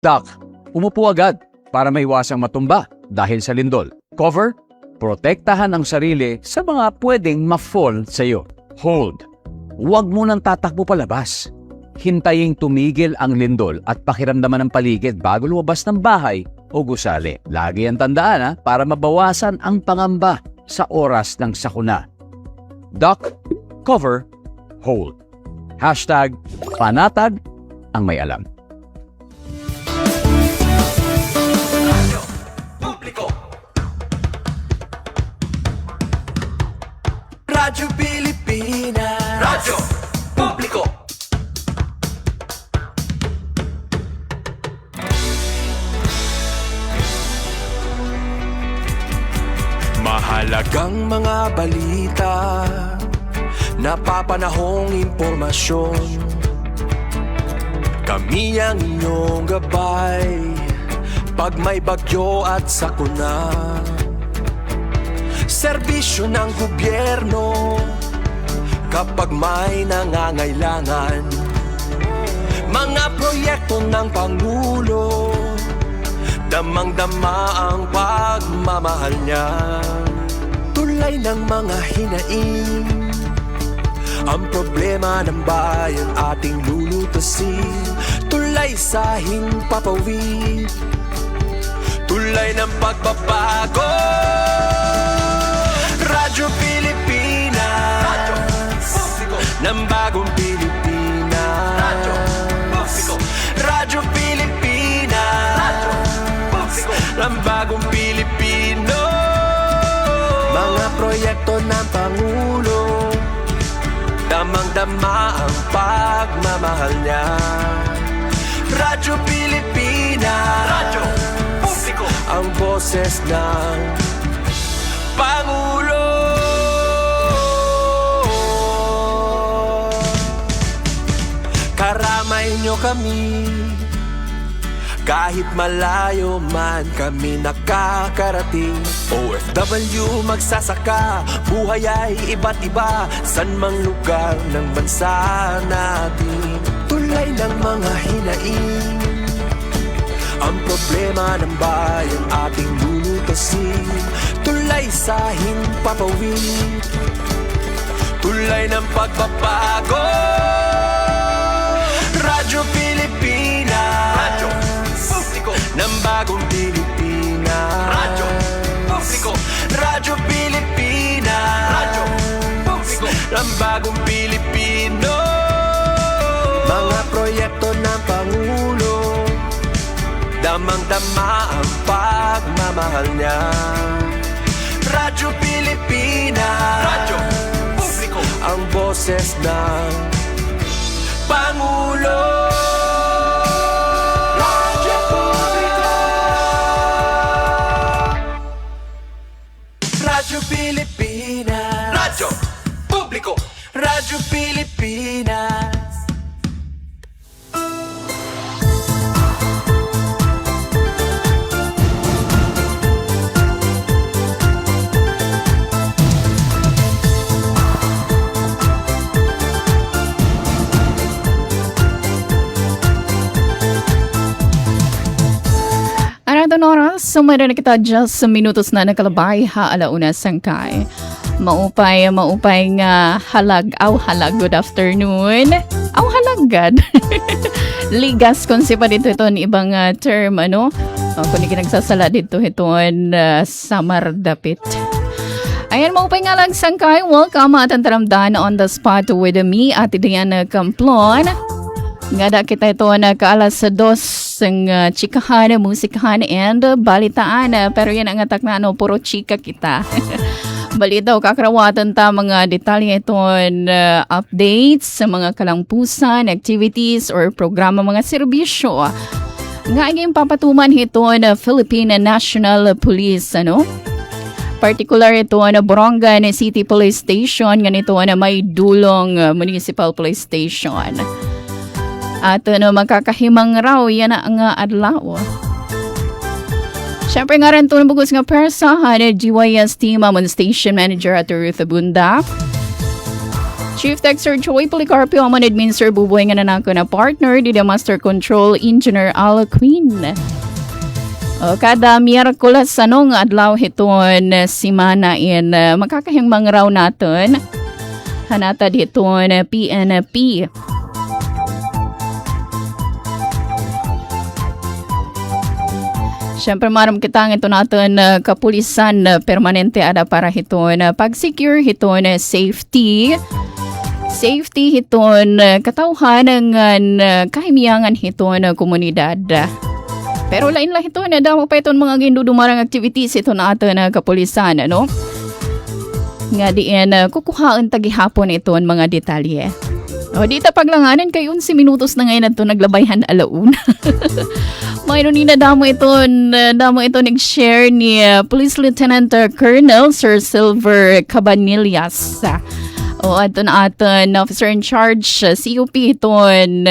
Duck, umupo agad para maiwasang matumba dahil sa lindol. Cover, protektahan ang sarili sa mga pwedeng ma-fall sa iyo. Hold, huwag munang tatakbo palabas. Hintaying tumigil ang lindol at pakiramdaman ng paligid bago lumabas ng bahay o gusali. Lagi ang tandaan para mabawasan ang pangamba sa oras ng sakuna. Duck, cover, hold. Hashtag panatag ang may alam. Radyo Pilipinas. Radyo Publiko. Mahalagang mga balita, napapanahong impormasyon. Kami ang inyong gabay pag may bagyo at sakuna. Serbisyo ng gobyerno kapag may nangangailangan. Mga proyekto ng Pangulo, damang-dama ang pagmamahal niya. Tulay ng mga hinaing, ang problema ng bayan ating lulutasin. Tulay sa himpapawid, tulay ng pagbabago. Radyo Pilipinas, Radyo Publiko, ng bagong Pilipinas. Radyo Publiko, Radyo Pilipinas, Radyo Publiko, ng bagong Pilipino. Mga proyekto ng Pangulo, damang-dama ang pagmamahal niya. Radyo Pilipinas, Radyo Publiko, ang boses ng Pangulo. Karamay nyo kami, kahit malayo man kami nakakarating. OFW magsasaka, buhay ay iba't iba, san mang lugar ng bansa natin. Tulay ng mga hinaing, ang problema ng bayan ating lulutasin. Tulay sa himpapawid, tulay ng pagbabago. Radyo Pilipinas, Radyo Publiko, ng bagong Pilipinas. Radyo Publiko, Radyo Pilipinas, Radyo Publiko, ng bagong Pilipino. Mga proyekto ng Pangulo, damang-dama ang pagmamahal niya. Radyo Pilipinas, Radyo Publiko, ang boses ng Pangulo. Radyo Publiko, Radyo Pilipinas, Radyo Publiko, Radyo Pilipinas. Aradong oras, sumada na kita just sa minutos na nakalabay alauna sangkay. Maupay nga halag, good afternoon. Halagad. Ligas kung si pa dito ito ibang term, kung nagsasala dito ito samar dapit. Ayan, maupay nga lang sangkay. Welcome at ang taramdan on the spot with me at Diana Camplon. Ngada kita ito kaalas sa dos ng chikahan, musikahan, and balitaan. Pero yan ang atak na puro chika kita. Balita o kakrawatan ta mga detalye itong updates sa mga kalampusan, activities, or programa mga serbisyo. Nga ang papatuman ito na Philippine National Police, Particular ito na Borongan City Police Station, ganito na may dulong Municipal Police Station. At magkakahimang raw, yan ang adlaw. Siyempre nga rin ito nabugos nga persahan GYS team amon Station Manager at Ruth Abunda. Chief Texter Joy Policarpio, Aman Administrator Buboy nga nanako na partner, di Master Control Engineer Al Queen. O, kada Miyerkules anong adlaw hiton simana in makakahing mangraw naton hanata diton PNP. Siyempre maram kita ang ito natin kapulisan permanente ada para hiton pag-secure hiton safety. Safety hiton katauhan ng kahimiyangan hiton komunidad. Pero lain lang hiton damo pa iton mga gindudumarang activities ito natin kapulisan, ano? Nga diin kukuhaan tagihapon iton mga detalye. O dita paglanganan kay 11 minutos na ngayon ito naglabayhan alauna. Mayroon ni na damo ito nag-share ni Police Lieutenant Colonel Sir Silver Cabanillas. O ato na aton officer in charge COP iton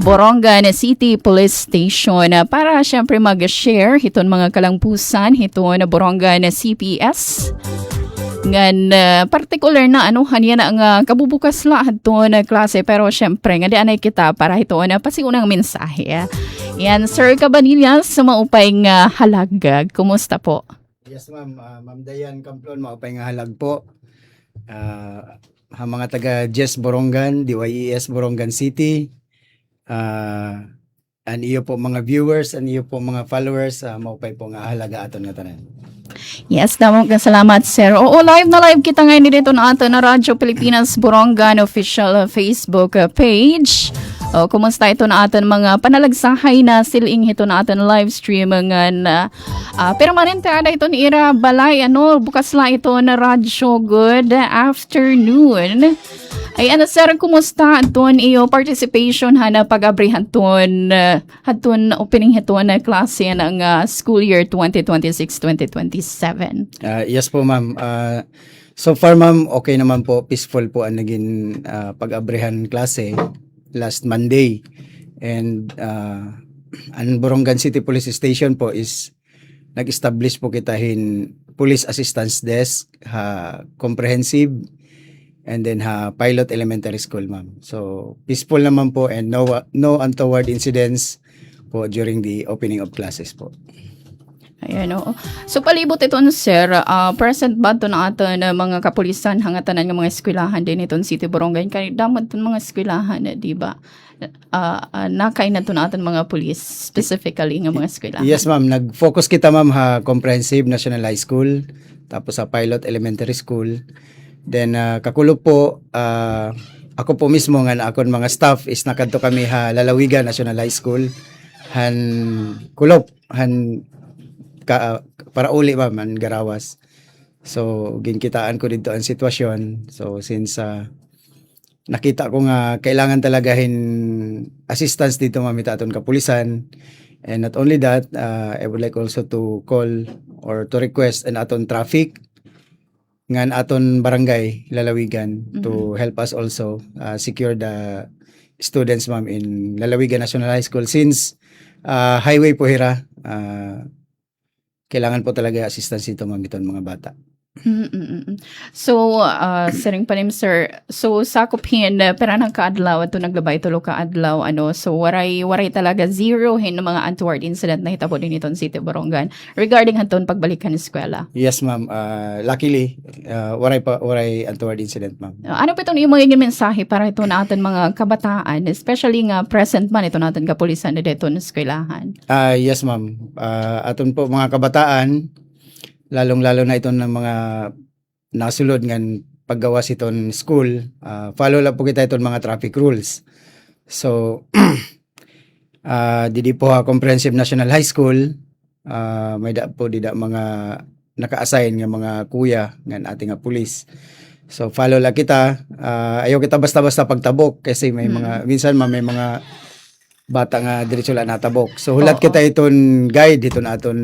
Borongan City Police Station para syempre mag-share hiton mga kalangpusan hiton Borongan CPS. Ngan particular na anuhan yan ang kabubukas lahat to na klase pero syempre nga di anay kita para ito na pasiunang mensahe. Yan Sir Cabanillas maupay nga halagag. Kumusta po? Yes ma'am, Ma'am Dayan Camplon maupay nga halag po. Mga taga Jess Borongan, DYES Borongan City. And iyo po mga viewers and iyo po mga followers maupay po nga halaga aton nga tanan. Yes, damong salamat sir. Oo, live na live kita ngayon dito na ato na Radyo Pilipinas Borongan official Facebook page. O, kumusta ito na aton mga panalagsahay na siling ito na aton live stream nga permanente ada ito ni Ira Balay, bukas la ito na radyo. Good afternoon. Ay sir, kumusta aton iyo participation na pag-abrihan ton haton opening hiton na klase ng school year 2026-2027? Yes po ma'am. So far ma'am, okay naman po, peaceful po ang naging pag-abrihan klase last Monday. And ang Borongan City Police Station po is nag-establish po kitahin Police Assistance Desk, comprehensive, and then pilot elementary school ma'am. So peaceful naman po and no untoward incidents po during the opening of classes po. Ayan o. So palibot ito sir, present ba ito na ato na mga kapulisan hangatanan ng mga eskwelahan din itong City Borongan? Kaya damod itong mga eskwelahan, di ba? Nakain na ito na aton mga pulis, specifically ng mga eskwelahan. Yes ma'am, nag-focus kita ma'am comprehensive national high school, tapos sa pilot elementary school. Then kakulo po, ako po mismo nga na akon mga staff is nakadto kami Lalawigan National High School kulop para uli ba man garawas. So ginkitaan ko dito ang sitwasyon. So since nakita ko nga kailangan talagahin assistance dito mamita aton kapulisan, and not only that, I would like also to call or to request an aton traffic ngan aton barangay Lalawigan to help us also secure the students ma'am in Lalawigan National High School since highway po hira, kailangan po talaga assistance dito ma'am iton mga bata. So, siring panim sir, so sakupin pera ng kaadlaw ito naglabay tulo kaadlaw so waray talaga zero hin mga untoward incident na hitabo din itong City Borongan regarding hanton pagbalikan ng eskwela. Yes ma'am, luckily waray untoward incident ma'am. Ano pa itong mga mensahe para ito na aton mga kabataan, especially nga present man ito natin kapulisan na dito ng eskwelahan? Yes ma'am, aton po mga kabataan, lalong-lalo na ito ng mga nasulod ngan paggawas iton school, follow lang po kita iton mga traffic rules. So, didi po Comprehensive National High School, may da po dida mga naka-assign nga mga kuya ngan ating nga pulis. So, follow lang kita. Ayaw kita basta-basta pagtabok kasi may mga, minsan may mga bata nga diretso lang natabok. So, hulat kita iton guide, iton aton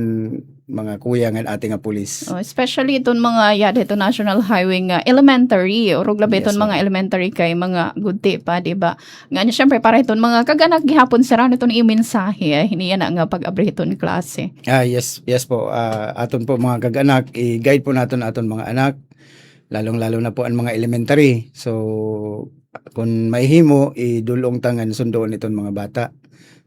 mga kuya ng ating pulis. Especially itong mga ito National Highway nga elementary o ruglabi itong mga elementary kay mga gudti pa, diba? Nga syempre para itong mga kaganak gihapon sara itong i-mensahe hiniya na nga pag-abri itong klase. Yes po. Aton po mga kaganak, i-guide po naton aton mga anak lalong-lalo na po ang mga elementary. So kung may himo idulong tangan sundoon iton mga bata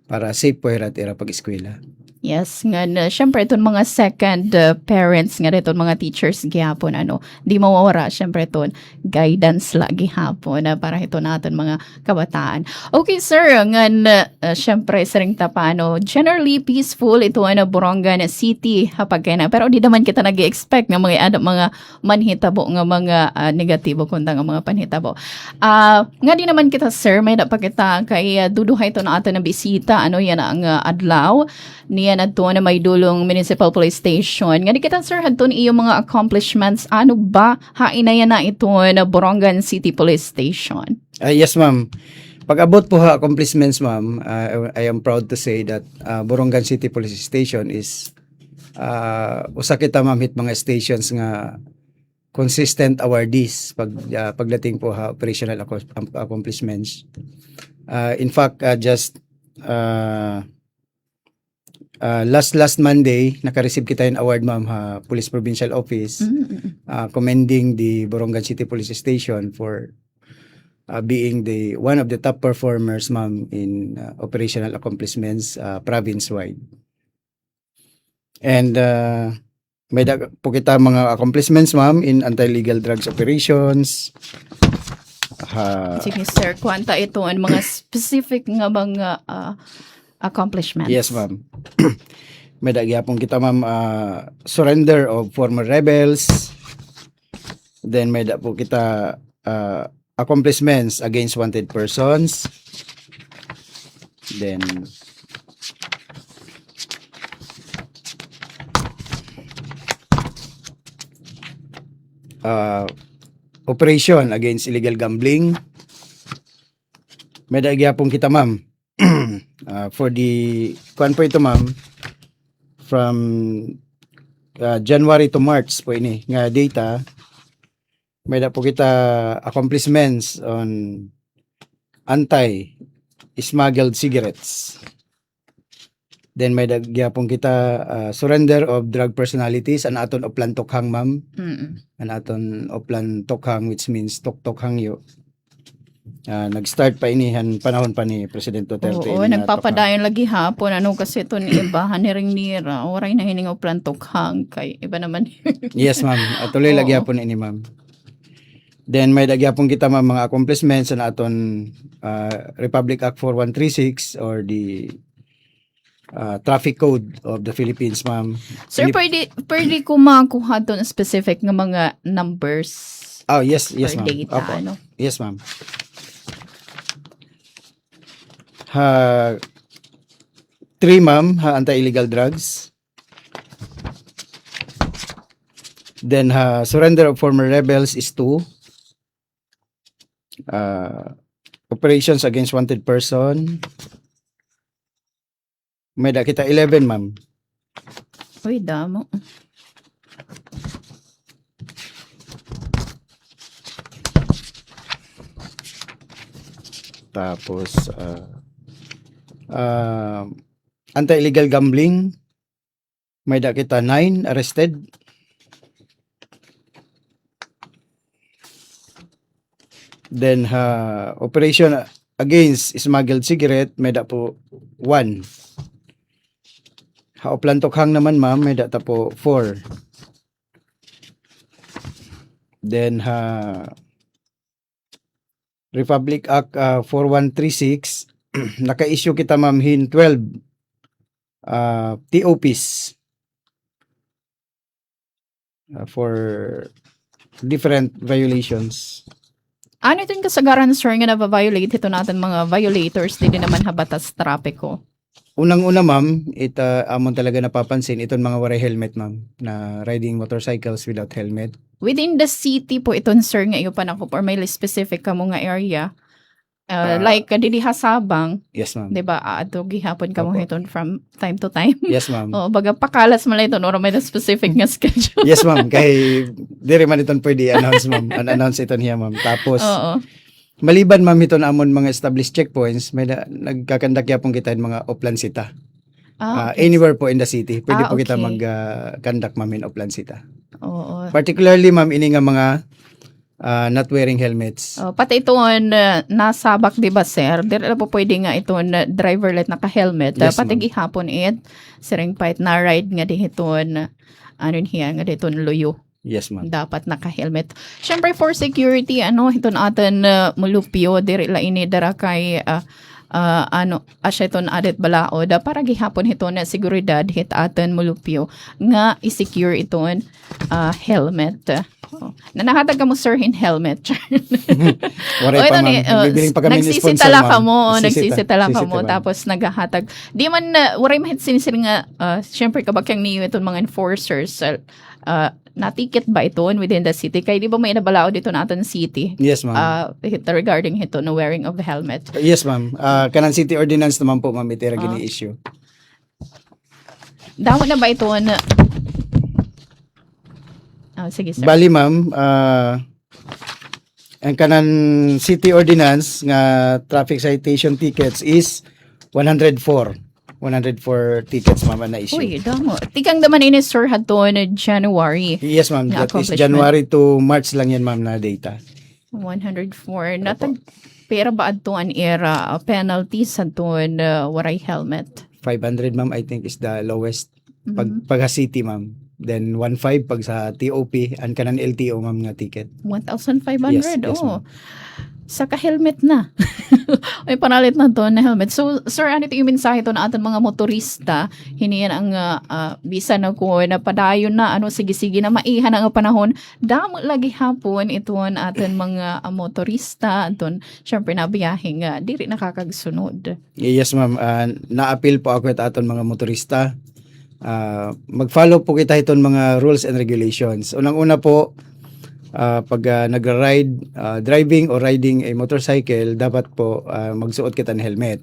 para safe po ira pag-eskwela. Yes, nga na, syempre itong mga second parents nga itong mga teachers gihapon di mawawala syempre itong guidance lagi hapon para ito natin mga kabataan. Okay sir, nga na, syempre saring tapano, generally peaceful ito Borongan City hapag kaya na, pero di naman kita nag-expect nga mga manhitabo nga mga negatibo kundi nga mga panhitabo. Nga di naman kita sir, may dapat kita kay duduhay ito na ato na bisita, yan ang adlaw niya na na may dulong municipal police station. Nga di kita sir hadton iyong mga accomplishments. Ano ba hainayan na ito na Borongan City Police Station? Yes ma'am. Pag-abot po ha accomplishments ma'am, I am proud to say that Borongan City Police Station is usa kita ma'am hit mga stations nga consistent awardees pagdating po ha operational accomplishments. In fact, just last Monday, naka-receive kita yung award ma'am Police Provincial Office commending the Borongan City Police Station for being the one of the top performers ma'am in operational accomplishments province-wide. And may po kita mga accomplishments ma'am in anti-illegal drugs operations. Sige sir, kwanta ito ang mga specific nga mga accomplishments. Yes, ma'am. May dagyapon kita, ma'am, surrender of former rebels. Then may da po kita accomplishments against wanted persons. Then operation against illegal gambling. May dagyapon kita, ma'am. For the kuan po ito ma'am from January to March po ini nga data, may da po kita accomplishments on anti-smuggled cigarettes. Then may dagyapon kita surrender of drug personalities an aton oplan tokhang ma'am. An aton oplan tokhang, which means tok-tokhang yo. Nag-start pa inihan panahon pa ni President Duterte. Oo, nagpapadayon lagi hapon kasi ito ni ibahan ni ring nira. Oray na hiningaw plantokhang kay iba naman. Yes ma'am, tuloy lagi hapon ini ma'am. Then may dagyapon kita ma'am mga accomplishments na aton Republic Act 4136 or the Traffic Code of the Philippines ma'am. Sir, pwede ko makuha doon specific ng mga numbers. Oh, yes or ma'am. data, Opo. Yes ma'am. 3 ma'am, anti-illegal drugs. Then surrender of former rebels is 2. Operations against wanted person. May da kita 11 ma'am. Uy, damo. Tapos anti-illegal gambling, may da kita 9 arrested. Then operation against smuggled cigarette, may da po 1. Oplan tokhang naman ma'am, may da po 4. Then Republic Act 4136, naka-issue kita ma'am hin 12 TOPs for different violations. Ano itong kasagaran, sir, nga na-violate ito natin mga violators, di naman habatas trapiko? Unang-una ma'am, amon talaga napapansin itong mga waray helmet ma'am, na riding motorcycles without helmet. Within the city po ito, sir, nga iyo pa na or may specific ka mo nga area. Like, dili Sabang, Yes ma'am. di ba, ato gihapon ka mo Opo. iton from time to time. Yes ma'am. O, baga pakalas mo lang ito, or may specific nga schedule. Yes ma'am, kay dire man iton pwede announce ma'am, announce iton hiya ma'am. Tapos Oo. maliban ma'am iton amon mga established checkpoints, may nagkakandak yapon kita in mga oplan sita. Anywhere po in the city, pwede po kita okay. mag-conduct ma'am in oplan sita. Oo. Particularly ma'am ini nga mga not wearing helmets. Pati itoon nasabak di ba sir? Dili po pwede nga itoon driverlet naka-helmet. Yes, Pati ma'am. gihapon siring pait na ride nga di iton nga diton luyo. Yes, ma'am. Dapat naka-helmet. Syempre for security iton aton mulupyo diri la ini dara kay asya iton adet balaod para gihapon iton na seguridad hit aton mulupyo nga i-secure iton helmet. Nanahatag ka mo sir in helmet. Waray pa, ma'am. Bibiling pa kami ni sponsor, nagsisitala ka ma'am. mo, nagsisitala ka mo, ma'am. tapos naghahatag. Di man, waray mahit sinisir nga, syempre kabakyang niyo itong mga enforcers, na-ticket ba ito within the city? Kaya di ba may nabalao dito natin city? Yes, ma'am. Regarding ito, no wearing of the helmet. Yes, ma'am. Kanan City Ordinance naman po, ma'am, itira gini-issue. Dawa na ba ito na... sige, sir. Bali, ma'am, ang kanan City Ordinance nga traffic citation tickets is 104. 104 tickets, ma'am, na issue. Uy, damo. Tikang naman ini, sir, hato na January. Yes, ma'am. Nga That is accomplishment. January to March lang yan, ma'am, na data. 104. Natag... Pero ba ato an era penalty sa doon waray helmet? 500, ma'am, I think is the lowest. Pag city, ma'am. Then 1.5 pag sa TOP, ang kanan LTO, ma'am, nga ticket. 1,500. Yes, yes, Oh. ma'am. Saka helmet na. May panalit na to na helmet. So, sir, ano ito yung mensahe to na ating mga motorista? Hiniyan ang bisa na ko na padayon na sige na maihan ang panahon. Damo lagi hapon ito ang ating mga motorista. Aton, syempre na biyahing diri nakakagsunod. Yes, ma'am. Na-appeal po ako at aton mga motorista. Mag-follow po kita iton mga rules and regulations. Unang-una po, pag nagra-ride, driving or riding a motorcycle, dapat po magsuot kita ng helmet.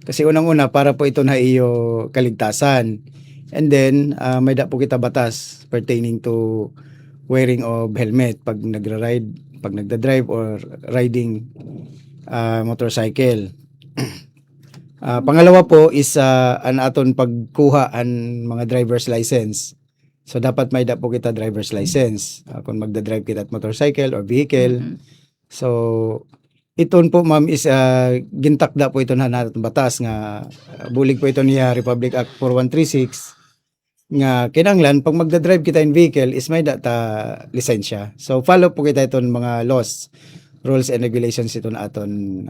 Kasi unang-una, para po ito na iyo kaligtasan. And then, may da po kita batas pertaining to wearing of helmet pag nagra-ride, pag nagda-drive or riding motorcycle. Pangalawa po is an aton pagkuha ang mga driver's license. So dapat may da po kita driver's license kung magda-drive kita at motorcycle or vehicle. So iton po, ma'am, is gintakda po ito na natin batas nga bulig po ito niya Republic Act 4136 nga kinanglan pag magda-drive kita in vehicle is may data lisensya. So follow po kita iton mga laws, rules and regulations ito na aton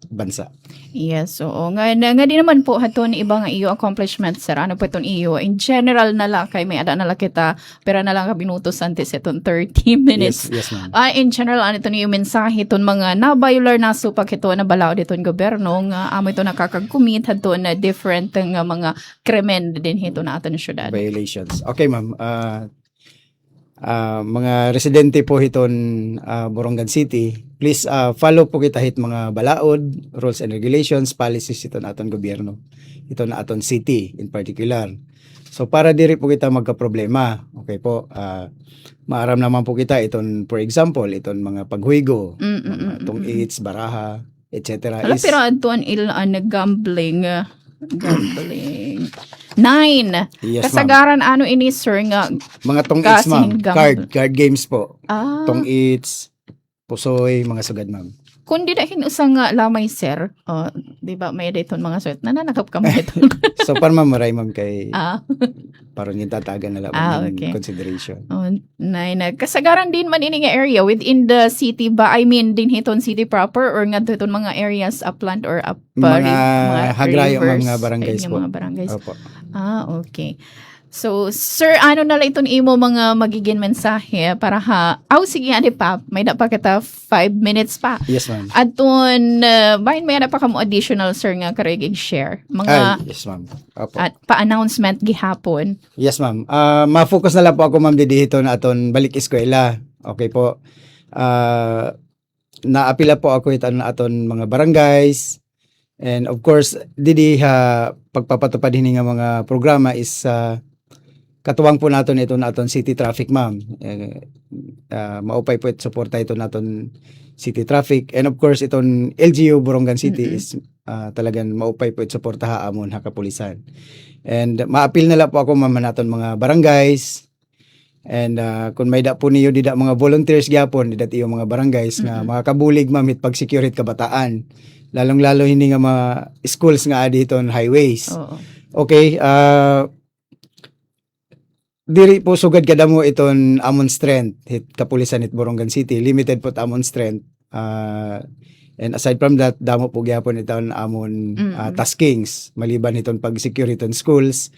bansa. Yes, oo. Nga di naman po haton ibang iyo accomplishment, sir. Ano po itong iyo? In general na lang, kay may ada na lang kita, pero na lang kabinutos antes itong 30 minutes. Yes, ma'am. In general, ano ito yung mensahe itong mga nabayular na supag ito na balao dito ng gobyerno nga amo ito nakakagkumit hato na different nga mga krimen din ito na aton syudad. Violations. Okay, ma'am. Mga residente po hiton Borongan City, please follow po kita hit mga balaod, rules and regulations, policies ito na aton gobyerno. Ito na aton city in particular. So para diri po kita magka-problema. Okay po. Maaram naman po kita iton, for example, iton mga paghuigo, itong AIDS, baraha, etc. Hala, pero atuan ilan gambling. 9. Yes, Kasagaran ano ini, sir, nga mga tong AIDS, ma'am. Kasing Card games po. Tong ah, AIDS, pusoy, mga sugad, ma'am. kung di dahil usang lamay, sir, di ba may dayton mga suit, nananakap ka mo dayton. So para maray, ma'am, kay parang yung tatagan na lang okay. consideration. 9. Kasagaran din man ini nga area within the city ba? I mean, din hiton city proper or nga hiton mga areas upland or up Mga hagrayo, rivers, mga barangays ayun, po. mga barangays. Opo. Okay. So, sir, ano na lang itong imo mga magiging mensahe para sige, ano pa, may na pa kita 5 minutes pa. Yes, ma'am. Atun, bahin may na pa kamo additional, sir, nga kariging share. Mga Yes, ma'am. Opo. at pa-announcement gihapon. Yes, ma'am. Ma-focus na lang po ako, ma'am, dito na aton balik eskwela. Okay po. Naapila po ako ito na aton mga barangays. And of course, pagpapatupad hini nga mga programa is katuwang po naton ito na aton city traffic, ma'am. Maupay po suporta ito naton city traffic. And of course, itong LGU Borongan City is talagang maupay po suporta haamon ha kapulisan. And maapil na lang po ako, ma'am, naton mga barangays And kung may da po niyo dida mga volunteers gyapon dida iyo mga barangays nga makakabulig ma'am hit pag security kabataan. Lalong-lalo hindi nga mga schools nga adi on highways. Oo. Okay, diri po sugad kada mo iton amon strength hit kapulisan hit Borongan City, limited po amon strength. And aside from that, damo po gyapon iton amon taskings maliban iton pag security iton schools.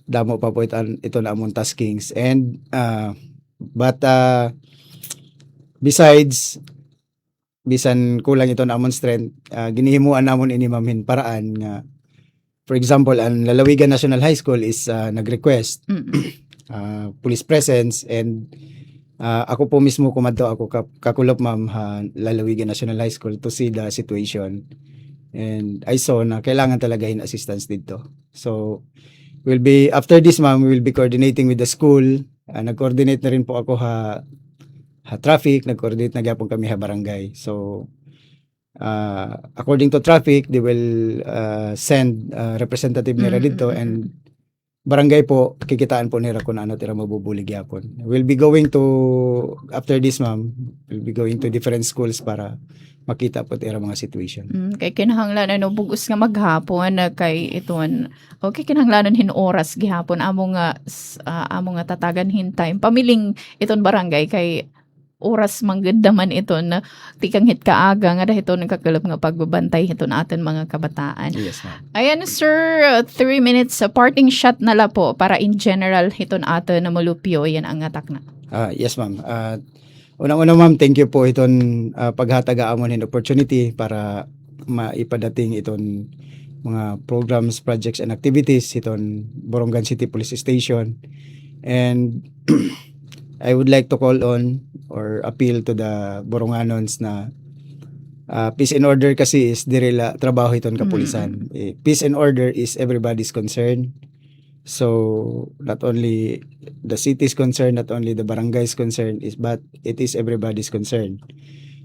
Damo pa po iton amon taskings. And but besides bisan kulang iton amon strength, ginihimuan namon ini mamhin paraan nga for example ang Lalawigan National High School is nag-request police presence, and ako po mismo kumadto ako kakulop ma'am Lalawigan National High School to see the situation, and I saw na kailangan talaga hin assistance dito. So we'll be after this ma'am, we will be coordinating with the school. Nag-coordinate na rin po ako traffic, nag-coordinate na gyapon kami barangay. So according to traffic, they will send representative nila dito, and barangay po kikitaan po nila kung ano tira mabubulig yapon. We'll be going to after this ma'am, we'll be going to different schools para makita po tira mga situation. Kay kinahanglan bugos nga maghapon kay iton. Okay, kinahanglanon hin oras gihapon amo nga tatagan hin time. Pamiling iton barangay kay oras manggadaman iton tikang hit kaaga nga dahiton kakalap nga pagbabantay hiton aton mga kabataan. Yes ma'am. Ayan sir, 3 minutes parting shot na la po para in general hiton aton na mulupyo yan ang atak na. Yes ma'am. Unang-una ma'am, thank you po iton paghataga amon hin opportunity para maipadating iton mga programs, projects and activities iton Borongan City Police Station. And I would like to call on or appeal to the Boronganons na peace and order kasi is dirila trabaho iton kapulisan. Peace and order is everybody's concern. So not only the city is concerned, not only the barangay is concerned, but it is everybody's concern.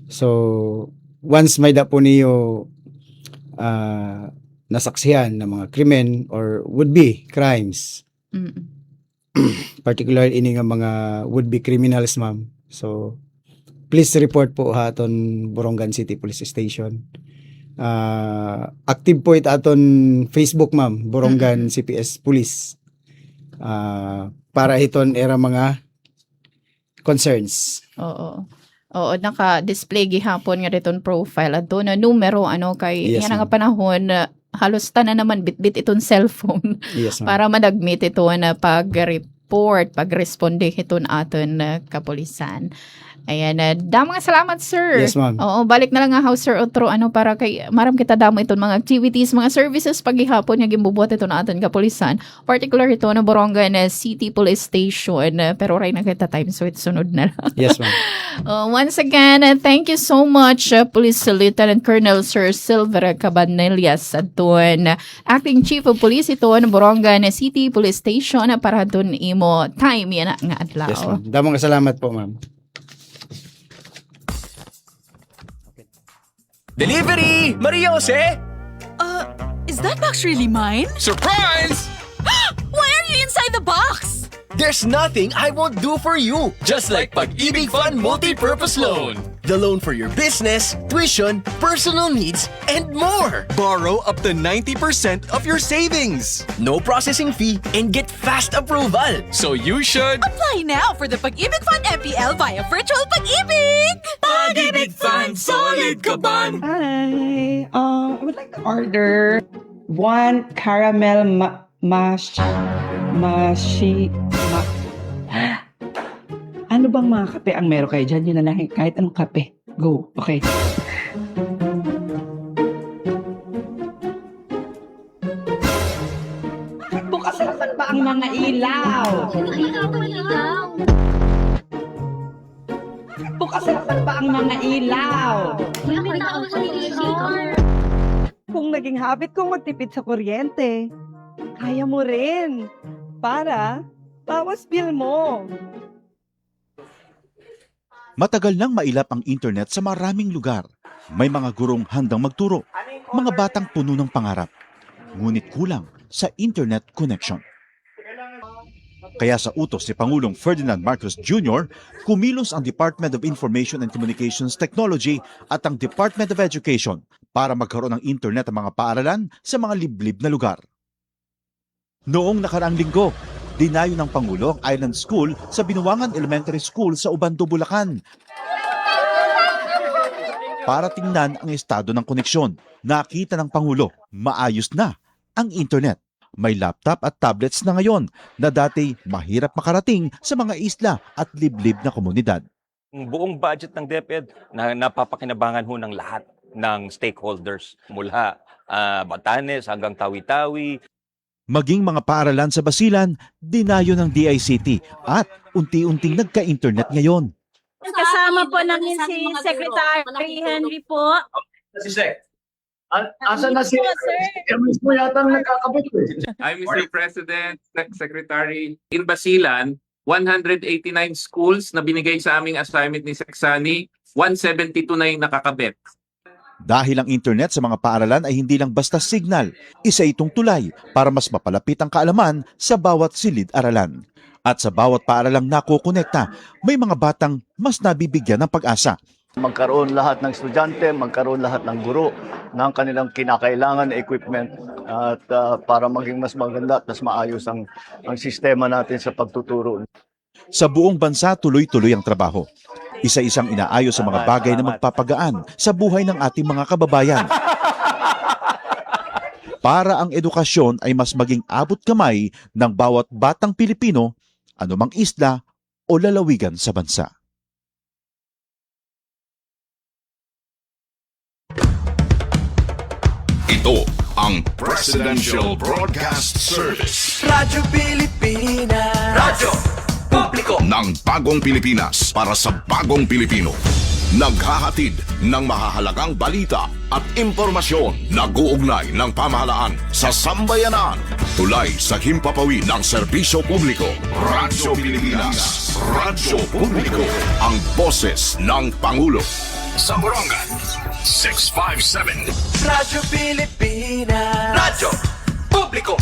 So once may da po niyo nasaksihan ng mga krimen or would-be crimes, particularly ini nga mga would-be criminals ma'am. So please report po aton Borongan City Police Station. Active po aton Facebook ma'am, Borongan CPS Police. Para iton era mga concerns. Oo. Oo, naka-display gihapon nga diton profile adto na numero kay Yes, yan nga ma'am. panahon halos tanan naman bitbit iton cellphone Yes ma'am. para madagmit ito na pag-report, pag-responde iton aton kapulisan. Ayan, damang salamat sir. Yes ma'am. Oo, balik na lang nga house sir otro para kay maram kita damo iton mga activities, mga services paghihapon nga gimbubuhat ito na aton kapulisan. Particular ito na Borongan City Police Station, pero ray na kita time so sunod na lang. Yes ma'am. Once again, thank you so much, Police Lieutenant Colonel Sir Silver Cabanillas aton Acting Chief of Police ito ng Borongan City Police Station para dun imo time yan nga adlaw. Yes ma'am. Damang salamat po ma'am. Delivery! Maria Jose! Is that box really mine? Surprise! Why are you inside the box? There's nothing I won't do for you. Just like Pag-ibig Fund Multi-Purpose Loan. The loan for your business, tuition, personal needs, and more. Borrow up to 90% of your savings. No processing fee and get fast approval. So you should... Apply now for the Pag-ibig Fund MPL via Virtual Pag-ibig! Pag-ibig Fund, solid ka ban? Hi. I would like to order one caramel Ano bang mga kape ang meron kayo dyan? Yun na lang, kahit anong kape. Go. Okay. Bakit bukas naman ba ang mga ilaw? Bakit bukas naman ba ang mga ilaw? Kung naging habit kong magtipid sa kuryente, kaya mo rin. Para bawas bill mo. Matagal nang mailap ang internet sa maraming lugar. May mga gurong handang magturo, mga batang puno ng pangarap. Ngunit kulang sa internet connection. Kaya sa utos ni Pangulong Ferdinand Marcos Jr., kumilos ang Department of Information and Communications Technology at ang Department of Education para magkaroon ng internet ang mga paaralan sa mga liblib na lugar. Noong nakaraang linggo, dinayo ng Pangulo ang Island School sa Binuangan Elementary School sa Ubando, Bulacan para tingnan ang estado ng koneksyon. Nakita ng Pangulo, maayos na ang internet. May laptop at tablets na ngayon na dati mahirap makarating sa mga isla at liblib na komunidad. Ang buong budget ng DepEd na napapakinabangan ho ng lahat ng stakeholders mula Batanes hanggang Tawi-Tawi. Maging mga paaralan sa Basilan, dinayo ng DICT at unti-unting nagka-internet ngayon. Kasama po namin si Secretary Henry po. Si Sec. Asan na si Hermes mo yata ang nagkakabit eh. I'm Mr. President, Secretary. In Basilan, 189 schools na binigay sa aming assignment ni Seksani, 172 na yung nakakabit. Dahil ang internet sa mga paaralan ay hindi lang basta signal, isa itong tulay para mas mapalapit ang kaalaman sa bawat silid-aralan. At sa bawat paaralang nakokonekta, may mga batang mas nabibigyan ng pag-asa. Magkaroon lahat ng estudyante, magkaroon lahat ng guro ng kanilang kinakailangan na equipment at para maging mas maganda at mas maayos ang sistema natin sa pagtuturo. Sa buong bansa, tuloy-tuloy ang trabaho. Isa-isang inaayos sa mga bagay na magpapagaan sa buhay ng ating mga kababayan. Para ang edukasyon ay mas maging abot kamay ng bawat batang Pilipino, anumang isla o lalawigan sa bansa. Ito ang Presidential Broadcast Service. Radyo Pilipinas. Radyo Publiko ng bagong Pilipinas para sa bagong Pilipino. Naghahatid ng mahahalagang balita at impormasyon na guugnay ng pamahalaan sa sambayanan. Tulay sa himpapawid ng serbisyo publiko. Radyo Pilipinas. Radyo Publiko. Ang boses ng Pangulo. Sa Borongan, 657. Radyo Pilipinas. Radyo Publiko.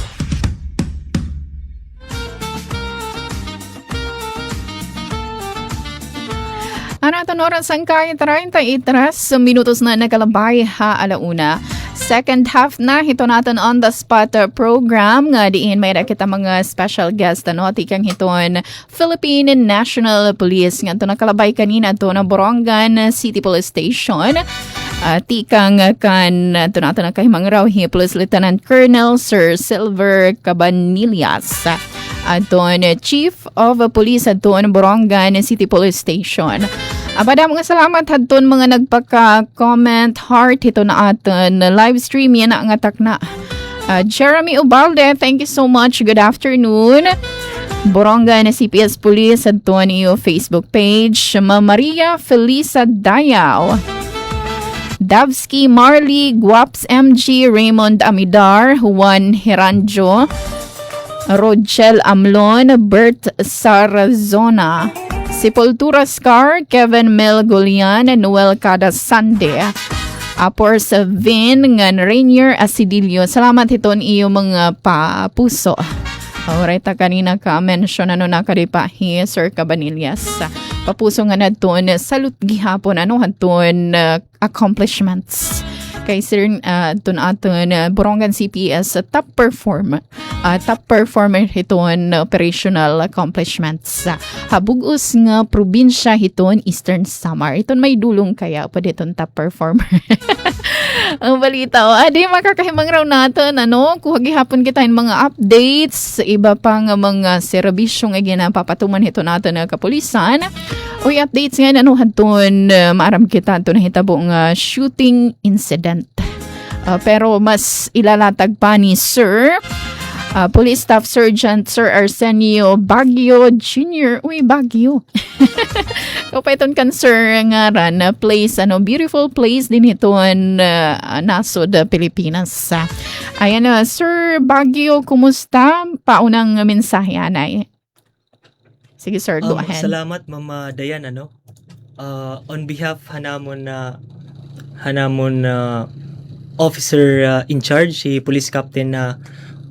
Anatan oras ang kaya 33 minutos na nakalabay ha alauna. Second half na hito natin on the spot program nga diin may kita mga special guest tikang hiton Philippine National Police nga ito nakalabay kanina ito na Borongan City Police Station. Tikang kan ito natin na kahimang rawhi Police Lieutenant Colonel Sir Silver Cabanillas. Aton Chief of Police aton Borongan City Police Station. Abada mga salamat hadton mga nagpaka-comment heart ito na aton live stream yan ang atak na. Jeremy Ubalde, thank you so much. Good afternoon. Borongan CPS Police aton iyo Facebook page. Maria Felisa Dayaw. Davsky Marley, Guaps MG, Raymond Amidar, Juan Hiranjo, Rochelle Amlon, Bert Sarazona, Sepultura Scar, Kevin Mel Golian, Noel Cadasande, Apors Vin, ngan Rainier Asidilio. Salamat hiton iyo mga papuso. Alright, kanina ka-mention na kadipahi, Sir Cabanillas. Papuso nga na doon, salut gihapon, haton accomplishments. Kay Sir doon aton Borongan CPS top performer hiton operational accomplishments. Habugos nga probinsya hiton Eastern Samar. Iton may dulong kaya pa diton top performer. Ang balita adi makakahimang raw natin kuha gihapon kita yung mga updates iba pang mga serbisyo nga ginapapatuman hito natin na kapulisan. Uy, updates nga hadton maaram kita ito na hitabo nga shooting incident. Pero mas ilalatag pa ni Sir Police Staff Sergeant Sir Arsenio Baguio Jr. Uy, Baguio. Kapaiton kan Sir ngaran place, beautiful place din iton nasod Pilipinas. Ayan Sir Baguio, kumusta? Paunang mensahe anay. Sige sir, go ahead. Salamat Mama Dayan on behalf hanamon officer in charge si Police Captain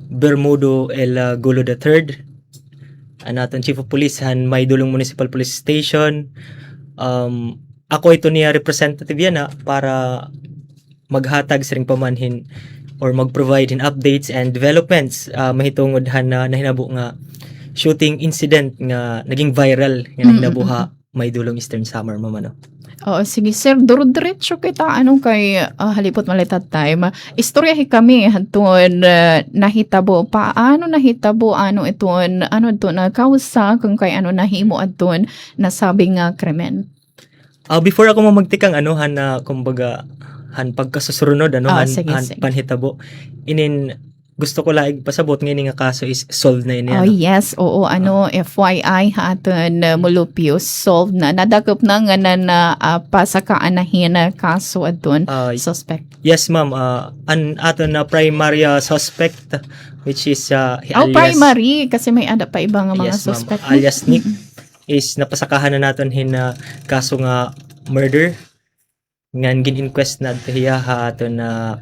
Bermudo El Gulo III. aton Chief of Police han may dulong Municipal Police Station. Ako ito niya representative yan para maghatag sa ring pamanhin or mag-provide in updates and developments mahitungod na nahinabo nga shooting incident nga naging viral nga nahinabuha may dulong Eastern Samar mamano. Oo, sige sir, duro-diretso kita kay halipot malitat time. Istoryahi kami hanton nahitabo paano nahitabo iton na kausa kung kay nahimo adton nasabi nga krimen. Before ako magtikang kumbaga pagkasusunod sige. Panhitabo. Gusto ko laig pasabot ngayon nga kaso is solved na Oh yes, oo, FYI haton Mulupios solved na. Nadakop na nga na pasakaanahin na kaso adton suspect. Yes ma'am, aton na primary suspect which is alias, primary kasi may ada pa ibang mga yes, suspect. Alias Nick is napasakahan na naton kaso nga murder ngan gin-inquest na hiya aton na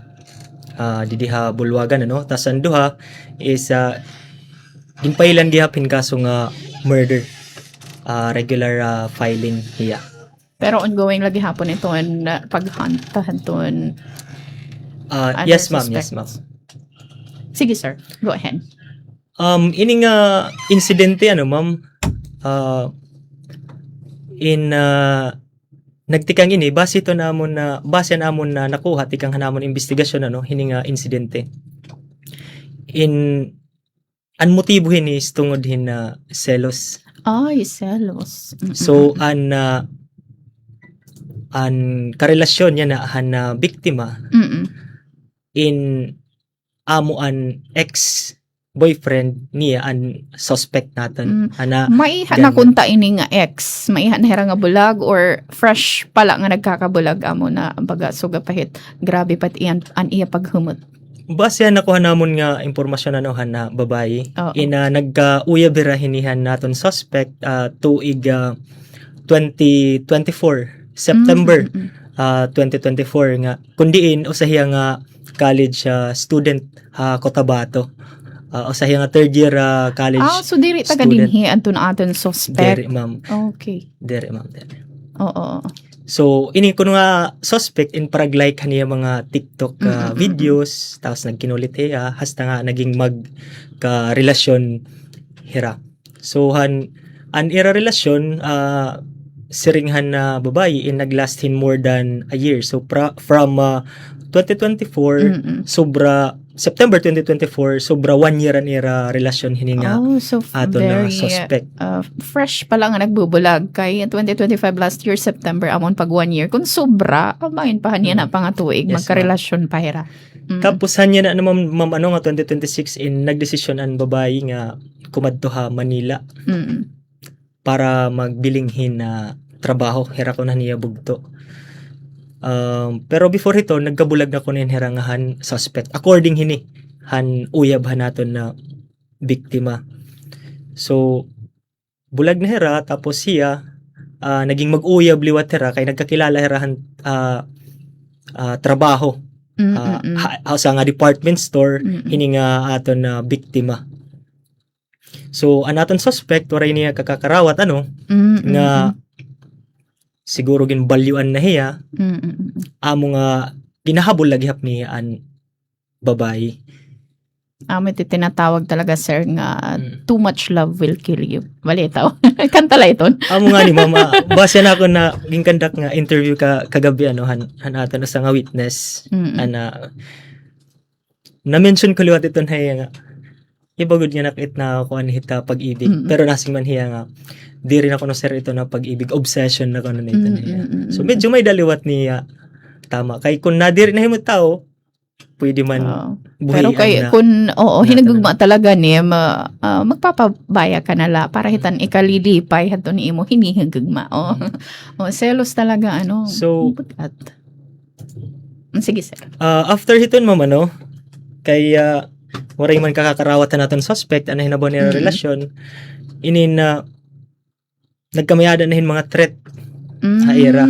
didiha bulwagan tas ang duha is ginpailan gihapin kaso nga murder regular filing hiya. Pero ongoing lagi hapon ito paghantahan ton. Yes ma'am. Sige sir, go ahead. Ini nga insidente ma'am nagtikang ini base namon na nakuha tikang hanamon investigasyon hini nga insidente. An motibo is tungod selos. Selos. So an karelasyon niya na biktima amo an ex boyfriend niya an suspect natin. Maiha na kunta ini nga ex, maiha na hera nga bulag or fresh pala nga nagkakabulag amo na baga suga pahit. Grabe pat iyan an iya paghumot. Base nakuha namon nga impormasyon na babae. Nagka-uya bira hinihan naton suspect tuig 2024 September 2024 nga kundiin usahiya nga college student Cotabato. Usahiya nga third year college so diri taga dinhi aton suspect. Diri ma'am. Okay. Diri ma'am. Oo. So ini kuno nga suspect in paraglike kaniya mga TikTok videos tapos nagkinulit hasta nga naging magka relasyon hira. So an ira relasyon siringhan na babae naglastin more than a year. So from 2024 sobra September 2024 sobra 1 year an ira relasyon hininga so ato na suspect. Fresh pa lang nga nagbubulag kay 2025 last year September amon pag 1 year kung sobra amain pa niya na pang tuig Yes, magkarelasyon pa hira. Tapos hanya na ma'am nga 2026 nagdesisyon an babae nga kumadto Manila para magbilinghin na trabaho hira ko na niya bugto. Pero before ito nagkabulag na ko nin herangahan suspect according hini uyab naton na biktima. So bulag na hera tapos siya naging mag-uyab liwat hera kay nagkakilala herahan trabaho sa nga department store hini nga aton na biktima. So anaton suspect waray niya kakakarawat nga siguro ginbalyuan na hiya amo nga ginahabol lagi hap niya an babae. Amo tinatawag talaga sir nga too much love will kill you. Balitaw. Kanta la iton. Amo nga ni mama base na ako na ginkandak nga interview kagabi aton sa nga witness na-mention ko liwat iton hiya nga ibagod nga nakit na ako hita pag-ibig pero nasing man hiya nga di rin ako sir ito na pag-ibig obsession na nito niya. So medyo may daliwat niya tama kay kung nadiri na himot tao pwede man pero kay kung hinagugma talaga ni magpapabaya ka nala para hitan ikalilipay hadto ni imo hinihagugma selos talaga so sige sir after hiton mama kay waray man kakakarawatan naton suspect ana hinabo ni relasyon nagkamayada na mga threat haira.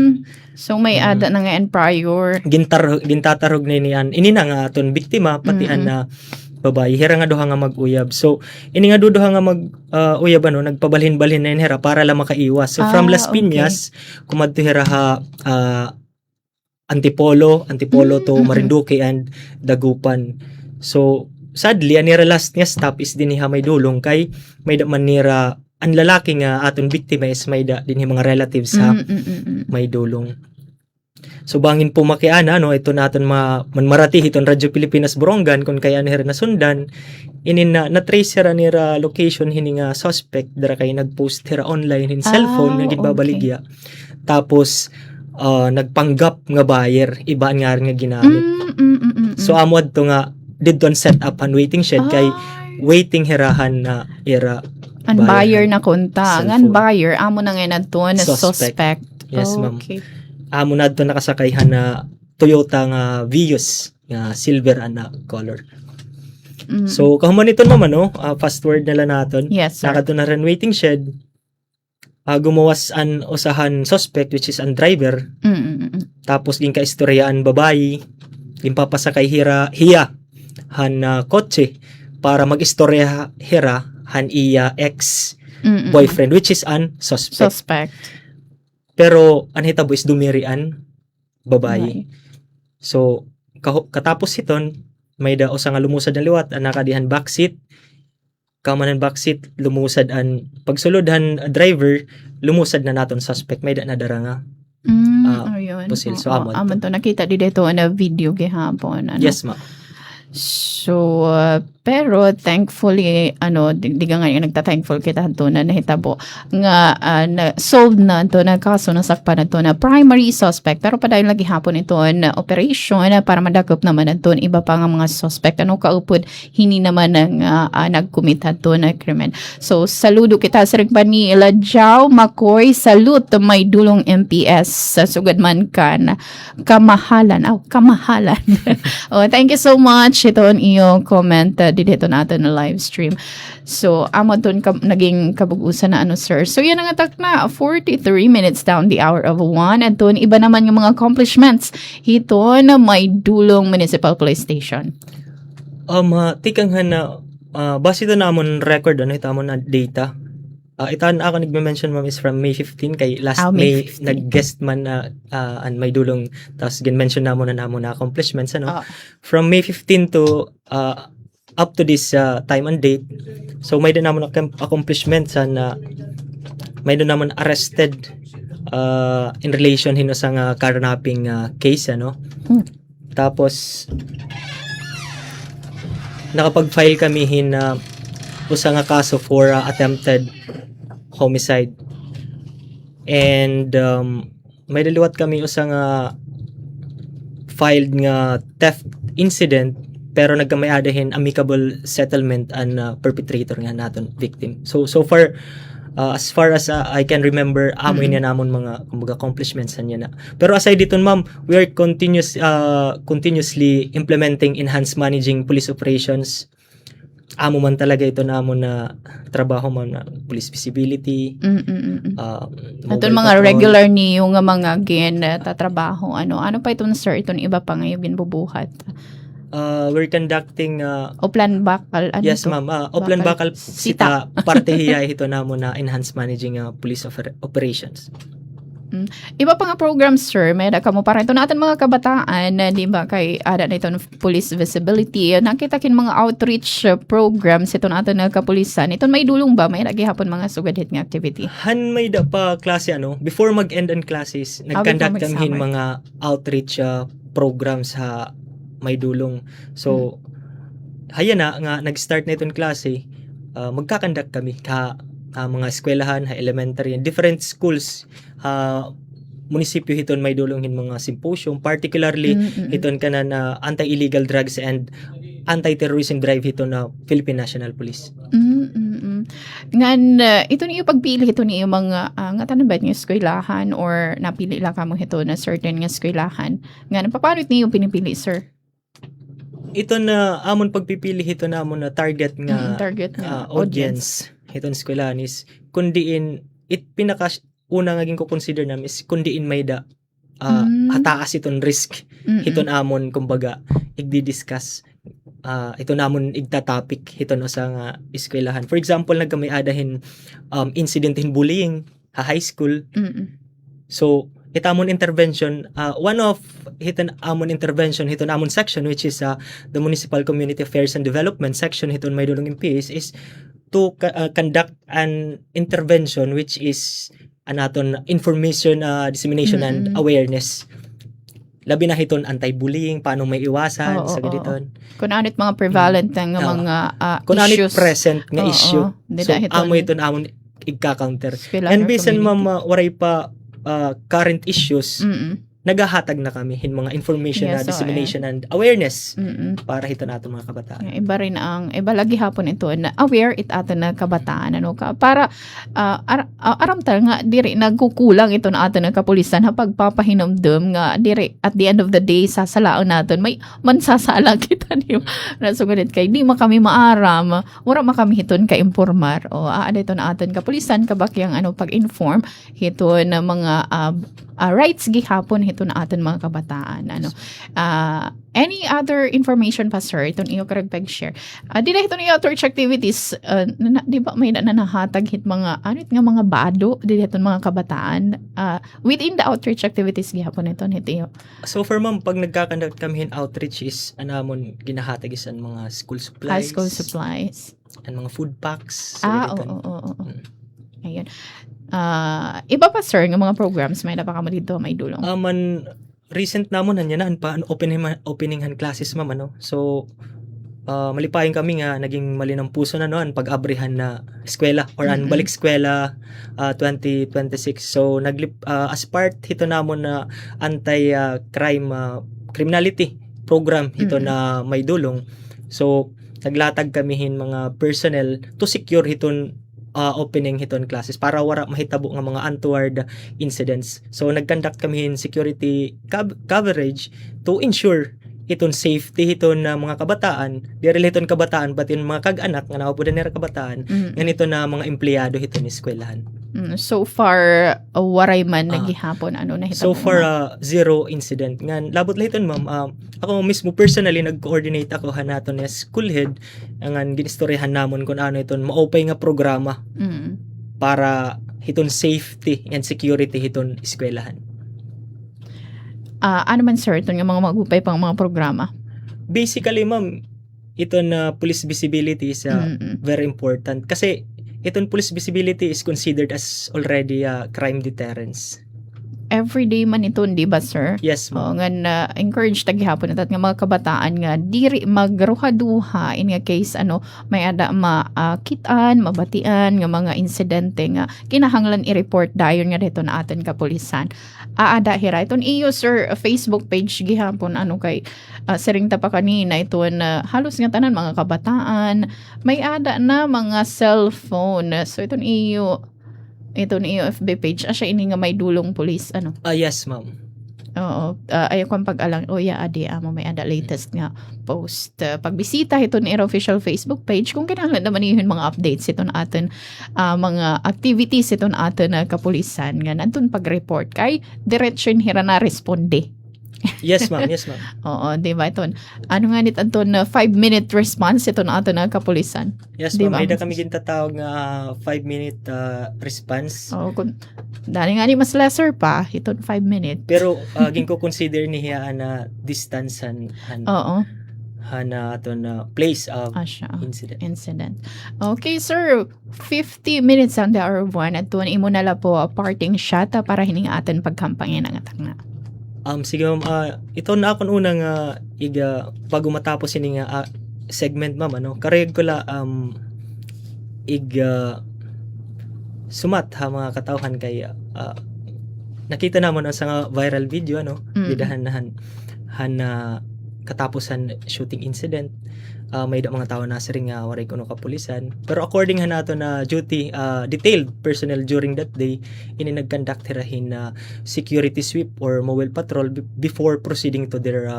So may ada na nga and prior gintatarog na niyan ini na nga aton biktima pati na babayi hira nga duha nga mag-uyab. So ini nga duha nga uyab nagpabalhin-balhin na yun hira para lang makaiwas. So from Las Piñas kumadto hira ha Antipolo to Marinduque and Dagupan. So sadly anira last nga stop is dinhi may dulong kay may da manira ang lalaki nga aton biktima is may da dinhi mga relatives ha may dulong. So bangin po makiana ito naton manmarati hiton Radyo Pilipinas Borongan kung kaya nira nasundan inin na trace hira nira location hini nga suspect dara kay nagpost hira online hin cellphone nga gidbabaligya. Tapos nagpanggap nga buyer iba nga rin nga ginamit. So amod to nga didton set up an waiting shed kay waiting hirahan na ira an buyer na konta. Ang buyer amo na nga nadton na suspect. Yes, ma'am. Okay. Amo na doon nakasakayhan na Toyota nga Vios nga silver na color. So kahuman ito naman fast forward na lang naton. Yes, sir. Nakadto na rin waiting shed. Gumawas an usahan suspect which is an driver. Tapos din ka istoryaan babayi. Din papasakay hiya han kotse para mag-istorya hira han iya ex boyfriend which is an suspect. Pero an hitabo is dumirian babayi. So katapos hiton may da usa nga lumusad na liwat an nakadihan backseat. Kamanan backseat lumusad an pagsulodhan driver lumusad na naton suspect may da nadara nga. Ayun. Pusil. So amon to nakita di dito na video gihapon. Yes, ma'am. So, pero thankfully, di ka nga nagta-thankful kita to na nahitabo nga solved na to na kaso nasakpan na to na primary suspect. Pero pa dahil lagi hapon ito na operation para madakop naman na to iba pa nga mga suspect. Kaupod, hindi naman nag-commit to na krimen. So, saludo kita sa rin Ila Jao Makoy. Salute may dulong MPS sa sugad man kan. Kamahalan. Kamahalan. Thank you so much. Ito ang iyong comment dito natin na live stream. So, amo doon naging kabugusan na sir. So, yan ang atak na 43 minutes down the hour of 1. At doon, iba naman yung mga accomplishments. Ito na may dulong municipal police station. Tikang na base ito namon record ito namon na data. Itan ako nagme-mention ma'am is from May 15 kay last May 15. Nag-guest man an may dulong tapos gin-mention namon na accomplishments from May 15 to up to this time and date. So may din namon accomplishments na may din namon arrested in relation hino sa carnapping case Tapos nakapag-file kami usa nga kaso for attempted homicide. And may daliwat kami usa nga filed nga theft incident pero nagkamayadahin amicable settlement and perpetrator nga naton victim. So far as far as I can remember amoy niya namon mga kumbaga accomplishments niya na. Pero aside dito ma'am, we are continuously implementing enhanced managing police operations. Amo man talaga ito namon na trabaho man na police visibility. Atong mga regular niyo nga mga tatrabaho. Ano pa itong sir itong iba pa ngayon ginbubuhat? We're conducting Oplan Bakal. Yes ma'am, Oplan Bakal sita parte hiya ito namon na enhanced managing police operations. Iba pa nga programs sir, may da kamo para ito natin mga kabataan na di ba kay ada na ito police visibility. Nakita kin mga outreach programs ito natin na kapulisan. Ito may dulong ba? May lagi hapon mga sugadhit nga activity. Han may da pa klase before mag-end ang classes, nag-conduct kami mga outreach programs sa may dulong. So haya na nga nag-start na itong klase, magkakandak kami mga eskwelahan, elementary and different schools, munisipyo hiton may dulongin mga symposium, particularly hiton kana na anti-illegal drugs and anti-terrorism drive hiton na Philippine National Police. Ngan ito niyo pagpili ito niyo mga nga tanan ba niyo eskwelahan or napili la kamo ito na certain nga eskwelahan. Ngan paano niyo pinipili sir? Ito na amon pagpipili ito namon na target nga audience hiton eskwelahan is kundiin pinaka una nga ko consider namin is kundiin may da hataas iton risk hiton amon kumbaga igdi-discuss ito namon igta-topic ito no sa nga eskwelahan. For example, nagkamay adahin incident in bullying ha high school. So hitamon intervention, one of hiton amon intervention hiton amon section, which is the Municipal Community Affairs and Development section hiton may dulong MPs, is to conduct an intervention which is anaton information dissemination and awareness. Labi na hiton anti-bullying, paano may iwasan sa gaditon. Kung anit mga prevalent nga mga Kung anit issues. present nga issue. So Dida amo hiton amon igka-counter. Eskwelahan And or bisan community. waray pa current issues, nagahatag na kami hin mga information Yes, dissemination and awareness para hiton ato mga kabataan. Iba rin iba lagi hapon ito na aware it ato na kabataan para aram tal nga diri nagkukulang ito na ato na kapulisan ha pagpapahinomdom nga diri at the end of the day sasalaon naton may mansasala kita di nasugunit kay di kami maaram wala kami hiton ka informar o dito na aton kapulisan kabakyang pag-inform hiton na mga rights gihapon hito na aton mga kabataan any other information pa sir iton iyo karag pag-share dili hito ni outreach activities di ba may nanahatag hit mga nga mga bado dili hiton mga kabataan within the outreach activities gihapon iton hit iyo. So for ma'am, pag nagkakandak kami in outreach is anamon ginahatag isan mga school supplies. High school supplies And mga food packs. oo. Ayun. Iba pa sir ng mga programs may napaka mo dito may dulong. Recent namon hanyanan pa opening classes ma'am So malipayon kami nga naging malinang puso na noon pag-abrihan na eskwela or balik eskwela 2026. So as part hito namon na anti crime criminality program hito na may dulong. So naglatag kami hin mga personnel to secure hiton opening hiton classes para wara mahitabo nga mga untoward incidents. So nagconduct kami in security coverage to ensure hiton safety hiton na mga kabataan, diri hiton kabataan pati mga kag-anak nga naupo nila kabataan, ganito na mga empleyado hiton eskwelahan. So far waray man nagihapon na hitabo. So far zero incident. Ngan labot lahiton ma'am, ako mismo personally nag-coordinate ako hanaton as school head ngan ginistoryahan namon kung ano iton maupay nga programa para hiton safety and security hiton eskwelahan. Ano man sir itong mga magupay pang mga programa? Basically ma'am, ito na police visibility is very important kasi itong police visibility is considered as already a crime deterrence. Everyday man ito, di ba sir? Yes ma'am. Nga encourage tagihapon natat nga mga kabataan nga diri magruha-duha in nga case may ada makitaan, mabatian nga mga insidente nga kinahanglan i-report dayon nga dito na aton kapulisan. Ada hira iton iyo sir Facebook page gihapon kay siring ta pa kanina iton halos nga tanan mga kabataan may ada na mga cellphone. So iton iyo FB page siya ini nga may dulong police Yes ma'am. Oo, ayaw kong pag-alang adi mo may ada latest nga post pagbisita ito ni official Facebook page kung kinahanglan naman yun mga updates ito na atin mga activities ito na atin kapulisan nga nandun pag-report kay diretsyon hira na responde. Yes ma'am. Oo, di ba ito? Nga nit anton 5-minute response ito na ato na kapulisan. Yes ma'am, may da kami gintatawag nga 5-minute response. Oo, dali nga ni mas lesser pa, ito 5 minutes. Pero ginko consider niya na distance Oo. Na ato na place of incident. Okay, sir. 50 minutes ang the hour 1 at tuwan imo nala po parting shot para hining atin pagkampanya ng atak na. Sige ma'am, ito na akong unang bago matapos ini nga segment ma'am kareg ko la sumat ha mga katawhan kay nakita namon sa viral video bidahan na katapusan shooting incident may mga tao na siring waray kuno kapulisan pero according nato na duty detailed personnel during that day ini nagconduct hirahin na security sweep or mobile patrol before proceeding to their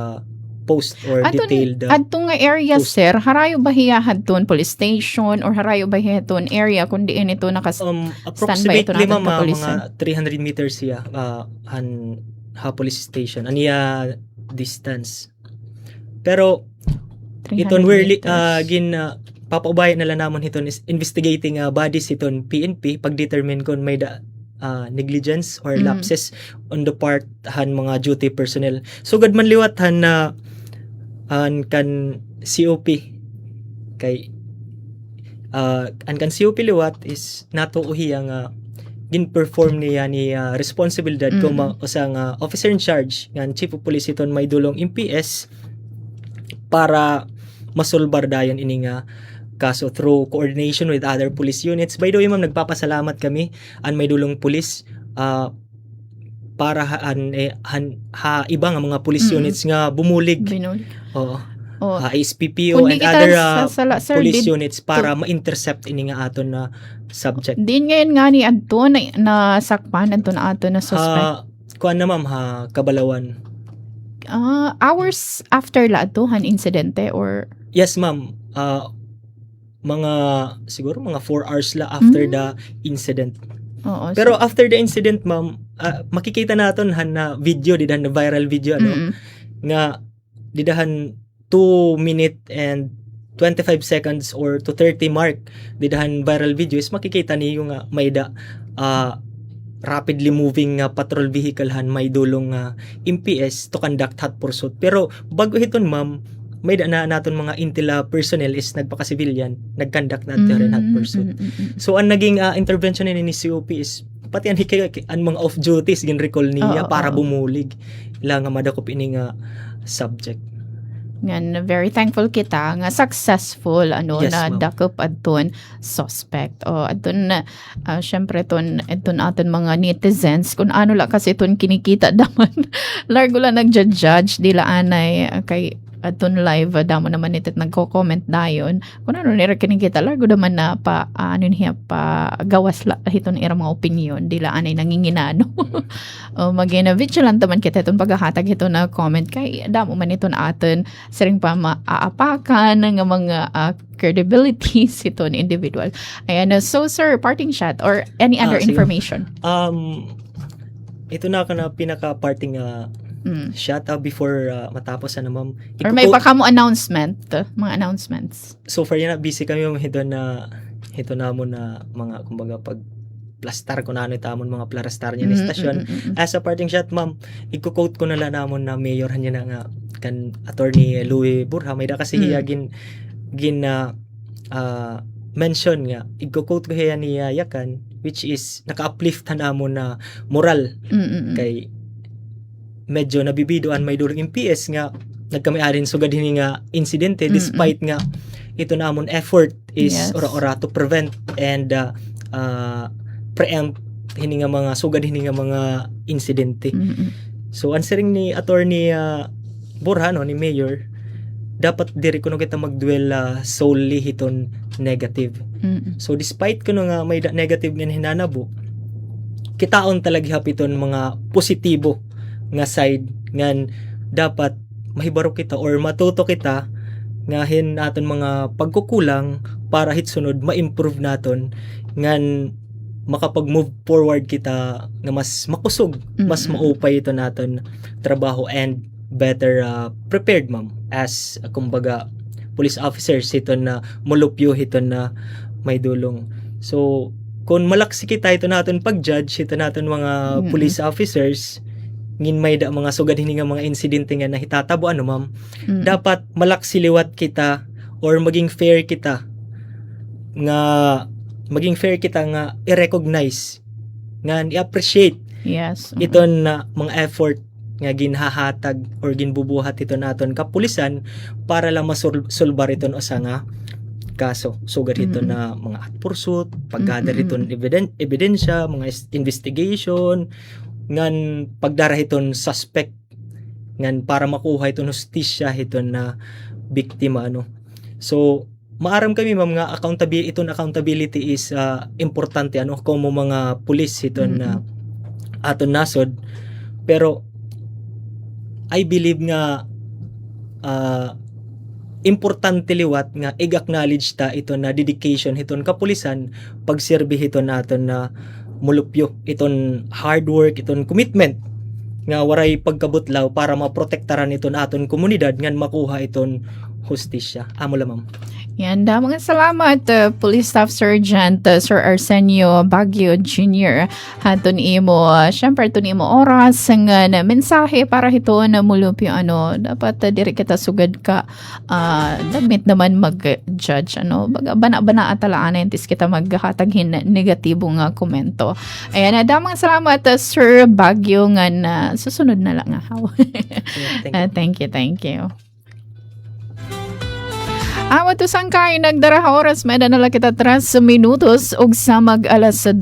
post or detailed adtong nga area post. Sir harayo ba hiya hadton police station or harayo ba hiya hadton area kundi ito approximately mga 300 meters siya ha police station aniya distance pero iton we're meters. papaubayan na lang namon iton is investigating bodies iton PNP pag-determine kung may negligence or lapses on the part han mga duty personnel. So gad man liwat han na kan COP kay an kan COP liwat is natuuhi nga gin-perform niya ni responsibilidad kung usang officer in charge ng Chief of Police iton may dulong MPS para masolbar dayon ini nga kaso through coordination with other police units. By the way, ma'am, nagpapasalamat kami an may dulong police para iba nga mga police units nga bumulig. Oo. SPPO Kundi and kita other sasala, sir, police did- units para ma-intercept ini nga aton na subject. Din ngayon nga ni adto na sakpan adto na ato na suspect. Kuan na ma'am kabalawan. Hours after la han insidente or Yes ma'am. Mga siguro mga 4 hours la after the incident. oo. Pero after the incident ma'am, makikita naton han na video didahan na viral video nga didahan 2 minute and 25 seconds or to 30 mark didahan viral videos makikita niyo nga may rapidly moving patrol vehicle han may dulong MPS to conduct hot pursuit. Pero bago hiton ma'am, may na naton mga intila personnel is nagpaka-civilian nag-conduct natin hot pursuit. So ang naging intervention ni COP is pati ang mga off duties gin recall niya para bumulig ila nga madakop ini nga subject. Ngan very thankful kita nga successful Yes, na ma'am. dakop adton suspect o adton syempre aton aton mga netizens kung ano la kasi aton kinikita daman largo lang nagja-judge dila anay kay aton live damo naman itit nagko-comment dayon kung ano nira kinikita largo naman na pa gawas la hiton ira mga opinion dila anay nanginginano o magina vigilant man kita itong paghahatag ito na comment kay damo man iton aton siring pa maaapakan ng mga credibilities iton individual. Ayan, so sir, parting shot or any other Sige. information? Ito na ako na pinaka-parting shot before matapos ma'am. Or may baka mo announcement, mga announcements. So far yan busy kami yung ito na mo na mga kumbaga pag plastar ko na ano tamon mga plastar niya ni stasyon. As a parting shot ma'am, i-quote ko na lang namon na mayor niya na nga kan attorney Louis Burha may da kasi hiya gin mention nga i-quote ko hiya ni Yakan which is naka-uplift namon na moral kay medyo nabibidoan may durong MPS nga nagkami-arin sugad hini nga insidente despite nga ito namon effort is Yes. ora to prevent and preempt hini nga mga sugad hini nga mga insidente. So answering ni attorney Burha ni mayor dapat diri kuno kita magduel solely hiton negative. So despite kuno nga may negative nga hinanabo kitaon talaga hapiton mga positibo nga side ngan dapat mahibaro kita or matuto kita nga aton mga pagkukulang para hitsunod ma-improve naton ngan makapag-move forward kita nga mas makusog, mas maupay ito naton trabaho and better prepared ma'am as kumbaga police officers ito na mulupyo ito na may dulong. So kung malaksi kita ito naton pag-judge ito naton mga police officers ngin may mga sugad hini nga mga insidente nga nahitatabo ma'am dapat malaksi liwat kita or maging fair kita nga i-recognize nga i-appreciate Yes. iton na mga effort nga ginhahatag or ginbubuhat ito naton kapulisan para lang masulbar iton usa nga kaso sugad ito na mga hot pursuit paggather iton ebidensya mga investigation ngan pagdara iton suspect ngan para makuha iton hustisya iton na biktima so maaram kami ma'am nga accountability is importante kung mga pulis iton na aton nasod pero I believe nga importante liwat nga i-acknowledge ta ito na dedication hiton kapulisan pagserbi hiton naton na mulupyo iton hard work iton commitment nga waray pagkabutlaw para maprotektaran iton aton komunidad ngan makuha iton hustisya. Amo la ma'am. Yan, mga salamat, Police Staff Sergeant Sir Arsenio Baguio Jr. Hatun imo, syempre hatun imo oras nga na mensahe para hito na mulup yung dapat diri kita sugad ka dagmit naman mag-judge, bana-bana atalaan na tis kita maghataghin negatibong komento. Ayan, mga salamat, Sir Baguio nga na susunod na lang. Thank you. Awat usang kayo nagdara oras, may na kita 3 minutos ug sa mag-alas 2.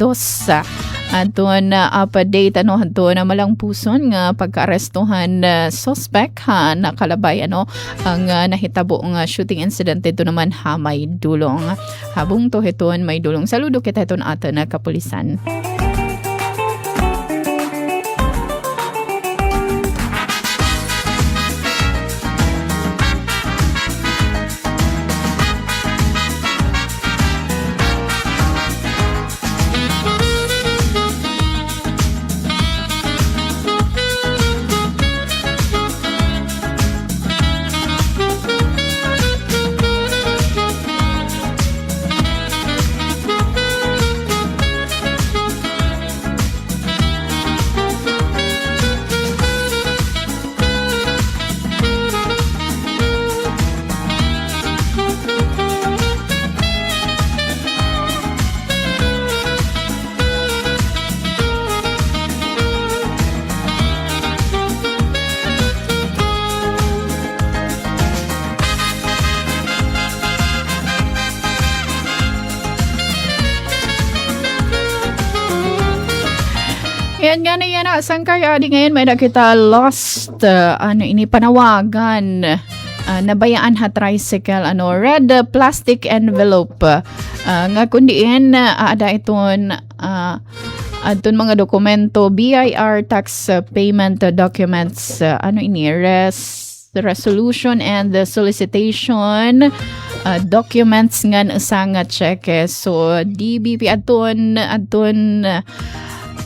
Aton update ato na malang puson nga pagka-arestuhan suspect nakalabay ang nahitabo nga shooting incident ito naman may dulong. Habong to hiton may dulong. Saludo kita hiton ato na kapulisan. Yan nga na yan, saan kaya di ngayon may nakita lost, ini panawagan, nabayaan ha tricycle, red plastic envelope, nga kundiin, ada iton, aton mga dokumento, BIR tax payment documents, resolution and solicitation, documents nga isang cheque. So, DBP aton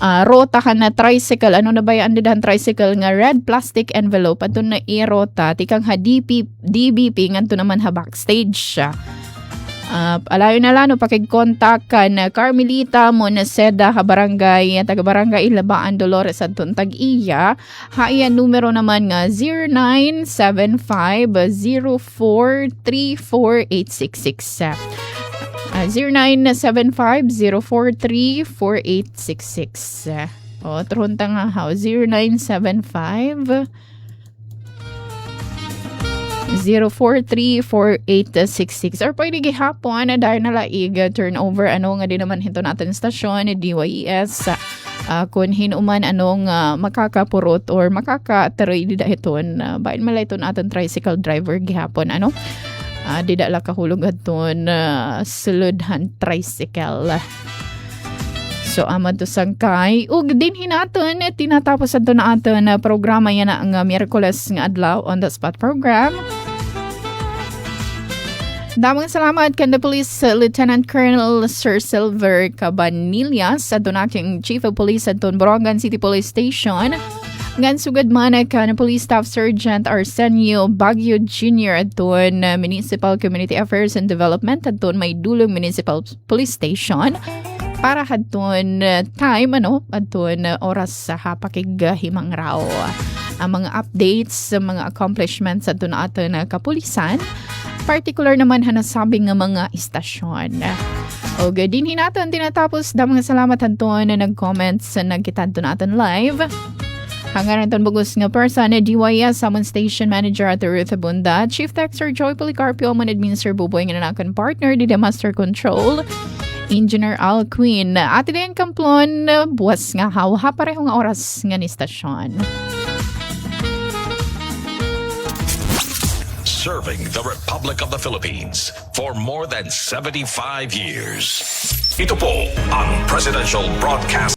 rota ka na tricycle, na bayaan din tricycle nga red plastic envelope, ato na i-rota, tikang ha DBP, nganto naman ha backstage siya. Alayo na lano, pakig-contact ka na Carmelita Monaceda, barangay, taga-barangay Ilabaan, Dolores, aton tag-iya. Haiyan numero naman nga 0975-0434-866. 0975-043-4866. Trunta nga ha, 0975-043-4866. Or pwede gihapon, dahil nalaig turnover, nga din naman hito natin stasyon, DYES, kung hinuman makakapurot or makakataroy dida hiton, bain malay ito natin tricycle driver gihapon, di dala kahulog aton suludhan tricycle. So amad to sangkay ug din hinaton tinatapos ato na aton programa yan ang Miyerkules nga adlaw on the spot program. Damang salamat kanda Police Lieutenant Colonel Sir Silver Cabanillas aton aking Chief of Police aton Borongan City Police Station. Ngan sugad man ka na Police Staff Sergeant Arsenio Baguio Jr. aton Municipal Community Affairs and Development aton may dulong Municipal Police Station para hadton time aton oras sa pakigahimang raw ang mga updates sa mga accomplishments aton aton kapulisan, particular naman hanasabing nga mga istasyon. O din hinaton tinatapos damang salamat aton na nag-comments sa nagkitanto natin live. Hanggang natin bagus nga person na DYS Summon Station Manager at Ruth Abunda, Chief Texter Joy Policarpio, Administrator Buboy nga nanakan partner di Master Control, Engineer Al Queen, at din kamplon buwas nga hawha parehong oras nga ni stasyon. Serving the Republic of the Philippines for more than 75 years. Ito po ang Presidential Broadcast